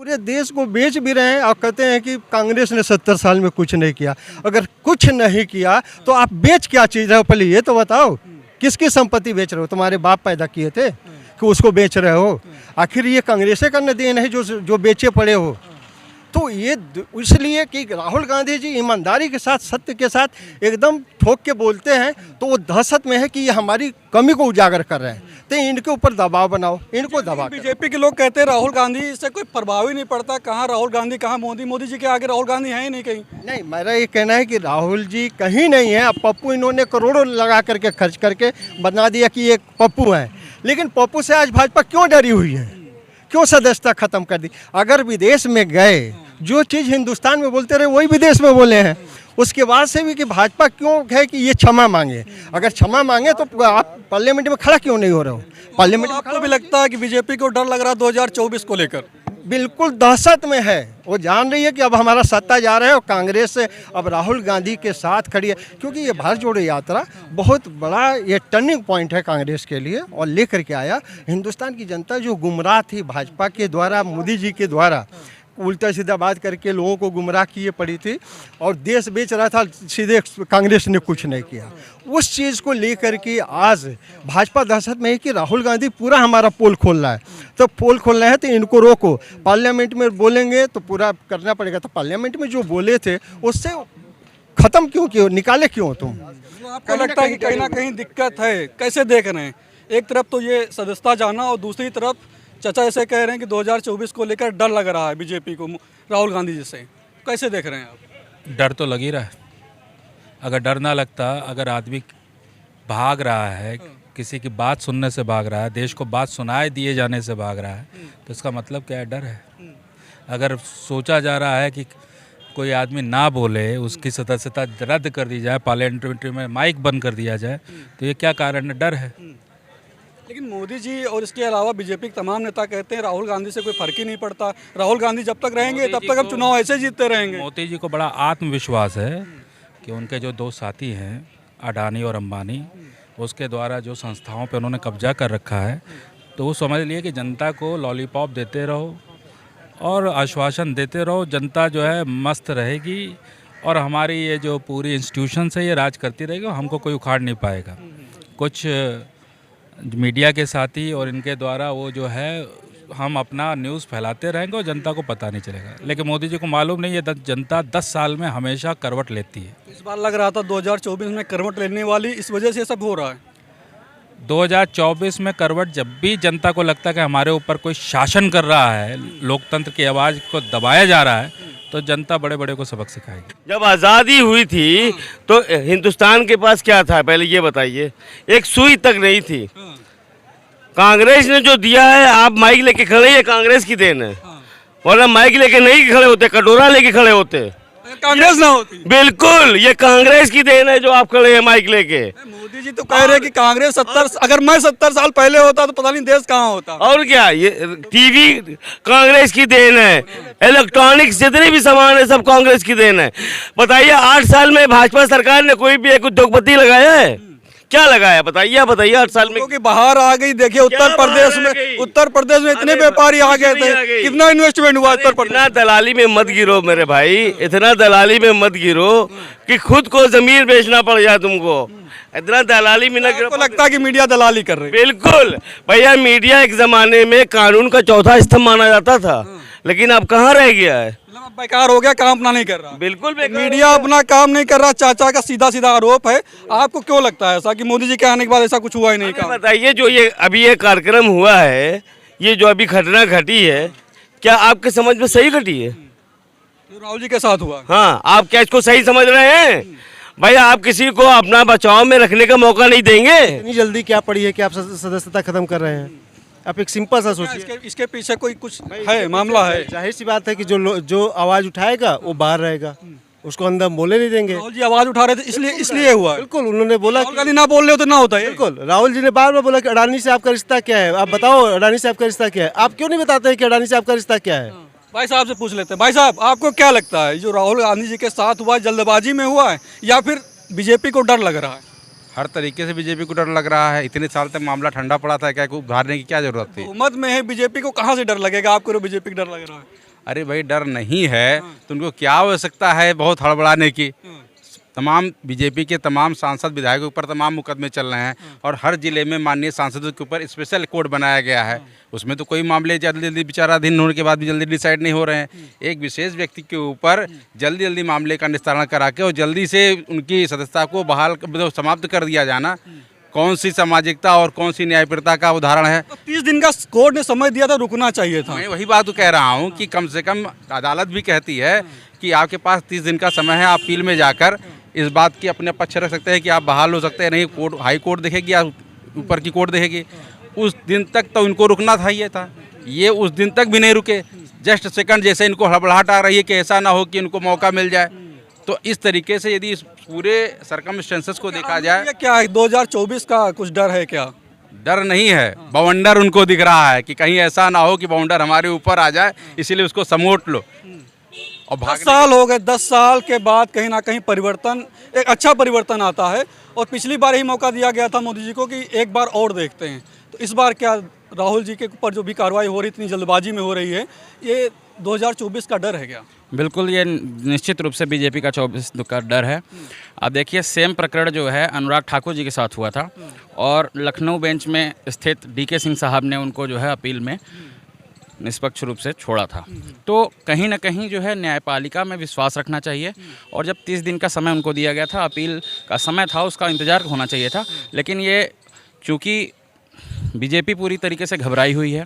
पूरे देश को बेच भी रहे हैं और कहते हैं कि कांग्रेस ने 70 साल में कुछ नहीं किया। अगर कुछ नहीं किया तो आप बेच क्या चीज़ रहे हो, पहले ये तो बताओ। किसकी संपत्ति बेच रहे हो? तुम्हारे बाप पैदा किए थे कि उसको बेच रहे हो? आखिर ये कांग्रेस का न देन है जो बेचे पड़े हो। तो ये इसलिए कि राहुल गांधी जी ईमानदारी के साथ, सत्य के साथ एकदम ठोक के बोलते हैं, तो वो दहशत में है कि ये हमारी कमी को उजागर कर रहे हैं। तो इनके ऊपर दबाव बनाओ, इनको दबा। बीजेपी के लोग कहते हैं राहुल गांधी से कोई प्रभाव ही नहीं पड़ता, कहाँ राहुल गांधी कहाँ मोदी, मोदी जी के आगे राहुल गांधी है ही नहीं कहीं। नहीं, मेरा ये कहना है कि राहुल जी कहीं नहीं है। अब पप्पू इन्होंने करोड़ों लगा करके खर्च करके बना दिया कि ये पप्पू है, लेकिन पप्पू से आज भाजपा क्यों डरी हुई है? क्यों सदस्यता खत्म कर दी? अगर विदेश में गए, जो चीज़ हिंदुस्तान में बोलते रहे वही विदेश में बोले हैं। उसके बाद से भी कि भाजपा क्यों है कि ये क्षमा मांगे? अगर क्षमा मांगे तो आप पार्लियामेंट में खड़ा क्यों नहीं हो रहे हो? पार्लियामेंट में आपको भी लगता है कि बीजेपी को डर लग रहा है 2024 को लेकर? बिल्कुल दहशत में है। वो जान रही है कि अब हमारा सत्ता जा रहा है और कांग्रेस से अब राहुल गांधी के साथ खड़ी है, क्योंकि ये भारत जोड़ो यात्रा बहुत बड़ा ये टर्निंग पॉइंट है कांग्रेस के लिए। और लेकर के आया हिंदुस्तान की जनता जो गुमराह थी भाजपा के द्वारा, मोदी जी के द्वारा उल्टा सीधा बात करके लोगों को गुमराह किए पड़ी थी और देश बेच रहा था, सीधे कांग्रेस ने कुछ नहीं किया। उस चीज़ को लेकर के आज भाजपा दहशत में है कि राहुल गांधी पूरा हमारा पोल खोल रहा है। तो पोल खोलना है तो इनको रोको। पार्लियामेंट में बोलेंगे तो पूरा करना पड़ेगा। तो पार्लियामेंट में जो बोले थे उससे ख़त्म क्यों किए, निकाले क्यों तुम? आपको लगता है कि कहीं ना कहीं दिक्कत है? कैसे देख रहे हैं? एक तरफ तो ये सदस्यता जाना और दूसरी तरफ चाचा ऐसे कह रहे हैं कि 2024 को लेकर डर लग रहा है बीजेपी को राहुल गांधी जी से। कैसे देख रहे हैं आप? डर तो लग ही रहा है। अगर डर ना लगता, अगर आदमी भाग रहा है, किसी की बात सुनने से भाग रहा है, देश को बात सुनाए दिए जाने से भाग रहा है, तो इसका मतलब क्या है? डर है। अगर सोचा जा रहा है कि कोई आदमी ना बोले, उसकी सदस्यता रद्द कर दी जाए, पार्लियामेंट्री में माइक बंद कर दिया जाए, तो ये क्या कारण है? डर है। लेकिन मोदी जी और इसके अलावा बीजेपी के तमाम नेता कहते हैं राहुल गांधी से कोई फर्क ही नहीं पड़ता। राहुल गांधी जब तक रहेंगे तब तक हम चुनाव ऐसे जीतते रहेंगे। मोदी जी को बड़ा आत्मविश्वास है कि उनके जो दो साथी हैं अडानी और अंबानी, उसके द्वारा जो संस्थाओं पे उन्होंने कब्जा कर रखा है, तो वो समझ लिए कि जनता को लॉलीपॉप देते रहो और आश्वासन देते रहो, जनता जो है मस्त रहेगी और हमारी ये जो पूरी इंस्टीट्यूशन है ये राज करती रहेगी, हमको कोई उखाड़ नहीं पाएगा। कुछ मीडिया के साथी और इनके द्वारा वो जो है हम अपना न्यूज़ फैलाते रहेंगे और जनता को पता नहीं चलेगा। लेकिन मोदी जी को मालूम नहीं है जनता 10 साल में हमेशा करवट लेती है। इस बार लग रहा था 2024 में करवट लेने वाली, इस वजह से सब हो रहा है। 2024 में करवट जब भी जनता को लगता है कि हमारे ऊपर कोई शासन कर रहा है, लोकतंत्र की आवाज़ को दबाया जा रहा है, तो जनता बड़े बड़े को सबक सिखाएगी। जब आज़ादी हुई थी तो हिंदुस्तान के पास क्या था, पहले ये बताइए? एक सुई तक नहीं थी। कांग्रेस ने जो दिया है, आप माइक लेके खड़े, ये कांग्रेस की देन है। वरना माइक लेके नहीं खड़े होते, कटोरा लेके खड़े होते, कांग्रेस ना होती। बिल्कुल, ये कांग्रेस की देन है जो आप खड़े हैं माइक लेके। मोदी जी तो कह रहे हैं कि कांग्रेस 70, अगर मैं 70 साल पहले होता तो पता नहीं देश कहाँ होता। और क्या, ये टीवी कांग्रेस की देन है, इलेक्ट्रॉनिक्स जितने भी सामान है सब कांग्रेस की देन है। बताइए 8 साल में भाजपा सरकार ने कोई भी एक उद्योगपति लगाया है? क्या लगाया बताइए? 8 साल में क्योंकि बाहर आ गई। देखिए उत्तर प्रदेश में इतने व्यापारी आ गए थे, कितना इन्वेस्टमेंट हुआ उत्तर प्रदेश। इतना दलाली में मत गिरो मेरे भाई, इतना दलाली में मत गिरो कि खुद को जमीन बेचना पड़ जाए तुमको। इतना दलाली में ना गिरो। आपको लगता है कि मीडिया दलाली कर रही है? बिल्कुल भैया, मीडिया एक जमाने में कानून का चौथा स्तंभ माना जाता था, लेकिन अब कहाँ रह गया है? बेकार हो गया, काम अपना नहीं कर रहा। बिल्कुल बेकार। मीडिया अपना काम नहीं कर रहा, चाचा का सीधा सीधा आरोप है। आपको क्यों लगता है ऐसा कि मोदी जी के आने के बाद ऐसा कुछ हुआ ही नहीं? बताइए, जो ये अभी ये कार्यक्रम हुआ है, ये जो अभी घटना घटी है, क्या आपके समझ में सही घटी है? जो राहुल जी के साथ हुआ, हाँ, आप क्या इसको सही समझ रहे हैं? भैया, आप किसी को अपना बचाव में रखने का मौका नहीं देंगे। इतनी जल्दी क्या पड़ी है कि आप सदस्यता खत्म कर रहे हैं? आप एक सिंपल सा सोचिए। इसके पीछे कोई कुछ है, मामला है। जाहिर सी बात है कि जो आवाज उठाएगा वो बाहर रहेगा, उसको अंदर बोले नहीं देंगे। राहुल जी आवाज उठा रहे थे, इसलिए हुआ। बिल्कुल, उन्होंने बोला राहुल गांधी ना बोल रहे हो तो ना होता है। बिल्कुल, राहुल जी ने बार बार बोला कि अडानी से आपका रिश्ता क्या है, आप बताओ अडानी से आपका रिश्ता क्या है। आप क्यों नहीं बताते हैं कि अडानी से आपका रिश्ता क्या है? भाई साहब से पूछ लेते हैं। भाई साहब, आपको क्या लगता है जो राहुल गांधी जी के साथ हुआ, जल्दबाजी में हुआ है या फिर बीजेपी को डर लग रहा है? हर तरीके से बीजेपी को डर लग रहा है। इतने साल तक मामला ठंडा पड़ा था, क्या को उभारने की क्या जरूरत थी? हुकूमत में है बीजेपी को, कहाँ से डर लगेगा आपको? बीजेपी को डर लग रहा है। अरे भाई डर नहीं है तो उनको क्या आवश्यकता है बहुत हड़बड़ाने की। तमाम बीजेपी के तमाम सांसद विधायकों के ऊपर तमाम मुकदमे चल रहे हैं और हर जिले में माननीय सांसदों के ऊपर स्पेशल कोर्ट बनाया गया है। उसमें तो कोई मामले जल्दी जल्दी विचाराधीन होने के बाद भी जल्दी डिसाइड नहीं हो रहे हैं। एक विशेष व्यक्ति के ऊपर जल्दी जल्दी मामले का निस्तारण करा के और जल्दी से उनकी सदस्यता को बहाल मतलब समाप्त कर दिया जाना कौन सी सामाजिकता और कौन सी न्यायप्रियता का उदाहरण है। 30 दिन का कोर्ट ने समय दिया था, रुकना चाहिए था। मैं वही बात कह रहा हूँ कि कम से कम अदालत भी कहती है कि आपके पास 30 दिन का समय है, आप अपील में जाकर इस बात की अपने पक्ष रख सकते हैं कि आप बहाल हो सकते हैं। नहीं कोर्ट हाई कोर्ट देखेगी या ऊपर की कोर्ट देखेगी। उस दिन तक तो इनको रुकना था, ये उस दिन तक भी नहीं रुके। जस्ट सेकंड जैसे इनको हड़बड़ाहट आ रही है कि ऐसा ना हो कि इनको मौका मिल जाए। तो इस तरीके से यदि इस पूरे सरकमस्टेंसेस को देखा जाए, ये क्या है 2024 का कुछ डर है क्या? डर नहीं है, बवंडर उनको दिख रहा है कि कहीं ऐसा ना हो कि बवंडर हमारे ऊपर आ जाए, इसीलिए उसको समोट लो। और 10 साल हो गए, 10 साल के बाद कहीं ना कहीं परिवर्तन, एक अच्छा परिवर्तन आता है। और पिछली बार ही मौका दिया गया था मोदी जी को कि एक बार और देखते हैं। तो इस बार क्या राहुल जी के ऊपर जो भी कार्रवाई हो रही इतनी जल्दबाजी में हो रही है, ये 2024 का डर है क्या? बिल्कुल, ये निश्चित रूप से बीजेपी का 24 का डर है। आप देखिए सेम प्रकरण जो है अनुराग ठाकुर जी के साथ हुआ था और लखनऊ बेंच में स्थित डीके सिंह साहब ने उनको जो है अपील में निष्पक्ष रूप से छोड़ा था। तो कहीं ना कहीं जो है न्यायपालिका में विश्वास रखना चाहिए और जब 30 दिन का समय उनको दिया गया था, अपील का समय था, उसका इंतज़ार होना चाहिए था। लेकिन ये चूँकि बीजेपी पूरी तरीके से घबराई हुई है,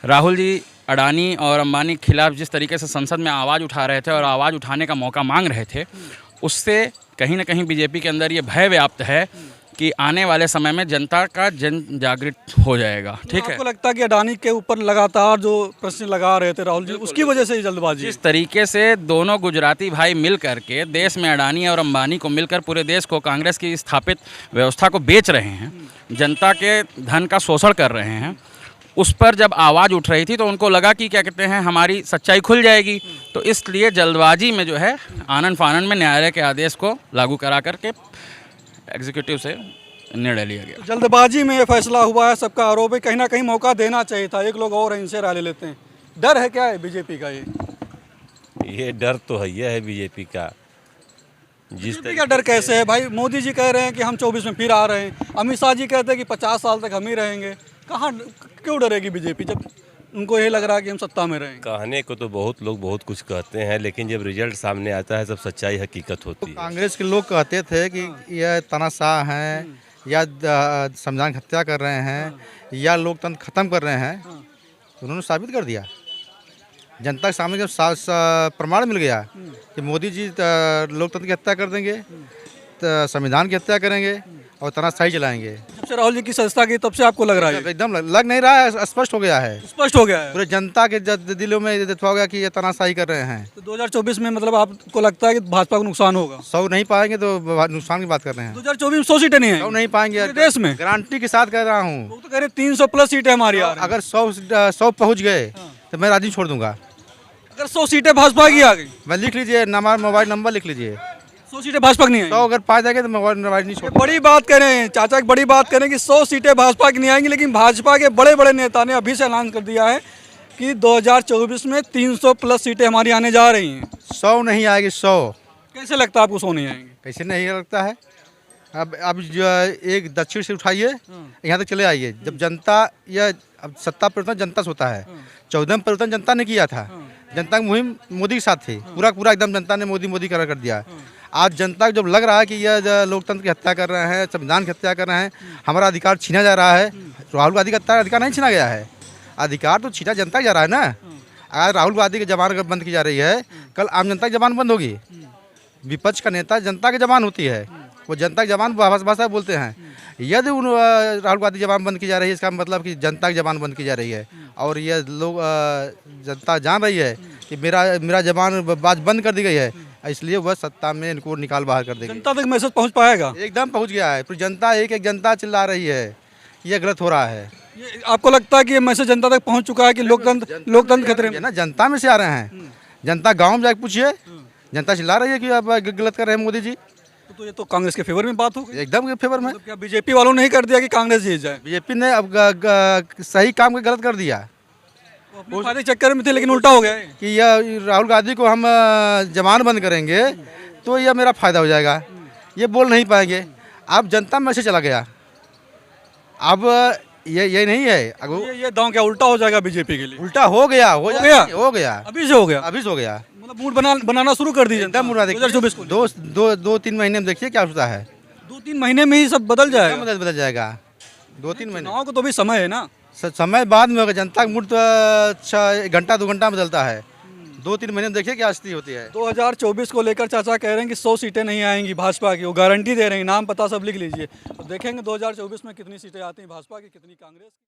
राहुल जी अडानी और अंबानी के खिलाफ जिस तरीके से संसद में आवाज़ उठा रहे थे और आवाज़ उठाने का मौका मांग रहे थे, उससे कहीं ना कहीं बीजेपी के अंदर ये भय व्याप्त है कि आने वाले समय में जनता का जन जागृत हो जाएगा। ठीक है, आपको लगता है कि अडानी के ऊपर लगातार जो प्रश्न लगा रहे थे राहुल जी, उसकी वजह से ये जल्दबाजी? जिस तरीके से दोनों गुजराती भाई मिल करके देश में अडानी और अंबानी को मिलकर पूरे देश को कांग्रेस की स्थापित व्यवस्था को बेच रहे हैं, जनता के धन का शोषण कर रहे हैं, उस पर जब आवाज़ उठ रही थी तो उनको लगा कि क्या कहते हैं हमारी सच्चाई खुल जाएगी। तो इसलिए जल्दबाजी में जो है आनन फानन में न्यायालय के आदेश को लागू करा करके एग्जीक्यूटिव से निर्णय लिया गया। जल्दबाजी में ये फैसला हुआ है, सबका आरोप है। कहीं ना कहीं मौका देना चाहिए था, एक लोग और इनसे राय ले लेते हैं। डर है क्या है बीजेपी का? ये डर तो है बीजेपी का। बीजेपी का डर कैसे है भाई? मोदी जी कह रहे हैं कि हम 24 में फिर आ रहे हैं, अमित शाह जी कहते हैं कि 50 साल तक हम ही रहेंगे। कहाँ क्यों डरेगी बीजेपी जब उनको ये लग रहा है कि हम सत्ता में रहेंगे? कहने को तो बहुत लोग बहुत कुछ कहते हैं, लेकिन जब रिजल्ट सामने आता है सब सच्चाई हकीकत होती है। कांग्रेस के लोग कहते थे कि यह तानाशाह हैं या संविधान की हत्या कर रहे हैं या लोकतंत्र खत्म कर रहे हैं। उन्होंने साबित कर दिया। जनता के सामने जब प्रमाण मिल गया कि मोदी जी लोकतंत्र की हत्या कर देंगे, संविधान की हत्या करेंगे और तानाशाही चलाएंगे। जब से राहुल जी की सदस्यता की तब से आपको लग रहा है? एकदम लग नहीं रहा है, स्पष्ट हो गया है। स्पष्ट हो गया है पूरे जनता के दिलों में हो गया कि ये तानाशाही कर रहे हैं। तो 2024 में मतलब आपको लगता है कि भाजपा को नुकसान होगा? 100 नहीं पाएंगे तो नुकसान की बात कर रहे हैं। 2024 में 100 सीटें नहीं है? 100 नहीं पाएंगे पूरे देश में? गारंटी के साथ कह रहा हूँ। वो तो कह रहे 300 प्लस सीटें हमारी आ रही हैं। अगर 100 पहुँच गए तो मैं राजी छोड़ दूंगा। अगर 100 सीटें भाजपा की आ गई, मैं लिख लीजिए, मोबाइल नंबर लिख लीजिए। 100 सीटें भाजपा की नहीं आएंगी। 100 अगर पा जाएंगे तो मोबाइल नहीं छोड़। बड़ी बात कह रहे हैं चाचा, एक बड़ी बात कह रहे हैं कि 100 सीटें भाजपा की नहीं आएंगी, लेकिन भाजपा के बड़े बड़े नेता ने अभी से ऐलान कर दिया है कि 2024 में 300 प्लस सीटें हमारी आने जा रही हैं। 100 नहीं आएगी, 100। कैसे लगता है आपको 100 नहीं आएंगे? कैसे नहीं लगता है? अब जो एक दक्षिण से उठाइए, यहाँ तक चले आइए। जब जनता या अब सत्ता परिवर्तन जनता से होता है, 14 में परिवर्तन जनता ने किया था। जनता की मुहिम मोदी के साथ थी, पूरा एकदम जनता ने मोदी कर दिया। आज जनता को जब लग रहा है कि यह लोकतंत्र की हत्या कर रहे हैं, संविधान की हत्या कर रहे हैं, हमारा अधिकार छीना जा रहा है। राहुल गांधी का अधिकार नहीं छीना गया है, अधिकार तो छीना जनता जा रहा है ना। अगर राहुल गांधी की जबान बंद की जा रही है, कल आम जनता की जबान बंद होगी। विपक्ष का नेता जनता की जबान होती है, वो जनता की जबान भाषा बोलते हैं। यदि राहुल गांधी जबान बंद की जा रही है, इसका मतलब कि जनता की जबान बंद की जा रही है। और ये लोग जनता जान रही है कि मेरा जबान बात बंद कर दी गई है, इसलिए वह सत्ता में इनको निकाल बाहर कर देगी। जनता तक मैसेज पहुंच पाएगा? एकदम पहुंच गया है। पूरी जनता एक जनता चिल्ला रही है, ये गलत हो रहा है। ये आपको लगता है कि ये मैसेज जनता तक पहुंच चुका है कि लोकतंत्र खतरे में? ना, जनता में से आ रहे हैं। जनता गाँव में जाकर पूछिए, जनता चिल्ला रही है कि आप गलत कर रहे हैं मोदी जी। तो ये तो कांग्रेस के फेवर में बात हो गई। एकदम फेवर में। मतलब क्या बीजेपी वालों ने ही कर दिया कि कांग्रेस जीत जाए? बीजेपी ने अब सही काम को गलत कर दिया। अपने फायदे के चक्कर में थे लेकिन उल्टा हो गया है। कि यह राहुल गांधी को हम जमान बंद करेंगे तो यह मेरा फायदा हो जाएगा, ये बोल नहीं पाएंगे। अब जनता में से चला गया, अब ये नहीं है, अब ये दांव क्या उल्टा हो जाएगा बीजेपी के लिए? उल्टा हो गया, हो गया? गया, हो गया, अभी से हो गया, अभी से हो गया। मतलब मूड बनाना शुरू कर दीजिए जनता मुड़ा देखिए, 2024 को। दो तीन महीने में देखिए क्या होता है, 2-3 महीने में ही सब बदल जाएगा। बदल जाएगा। 2-3 महीने चुनाव को तो भी समय है ना। समय बाद में होगा, जनता का मूड तो अच्छा 1 घंटा 2 घंटा में बदलता है। 2-3 महीने में देखिए क्या स्थिति होती है। 2024 को लेकर चाचा कह रहे हैं कि 100 सीटें नहीं आएंगी भाजपा की, वो गारंटी दे रहे हैं, नाम पता सब लिख लीजिए। तो देखेंगे 2024 में कितनी सीटें आती हैं भाजपा की, कितनी कांग्रेस की।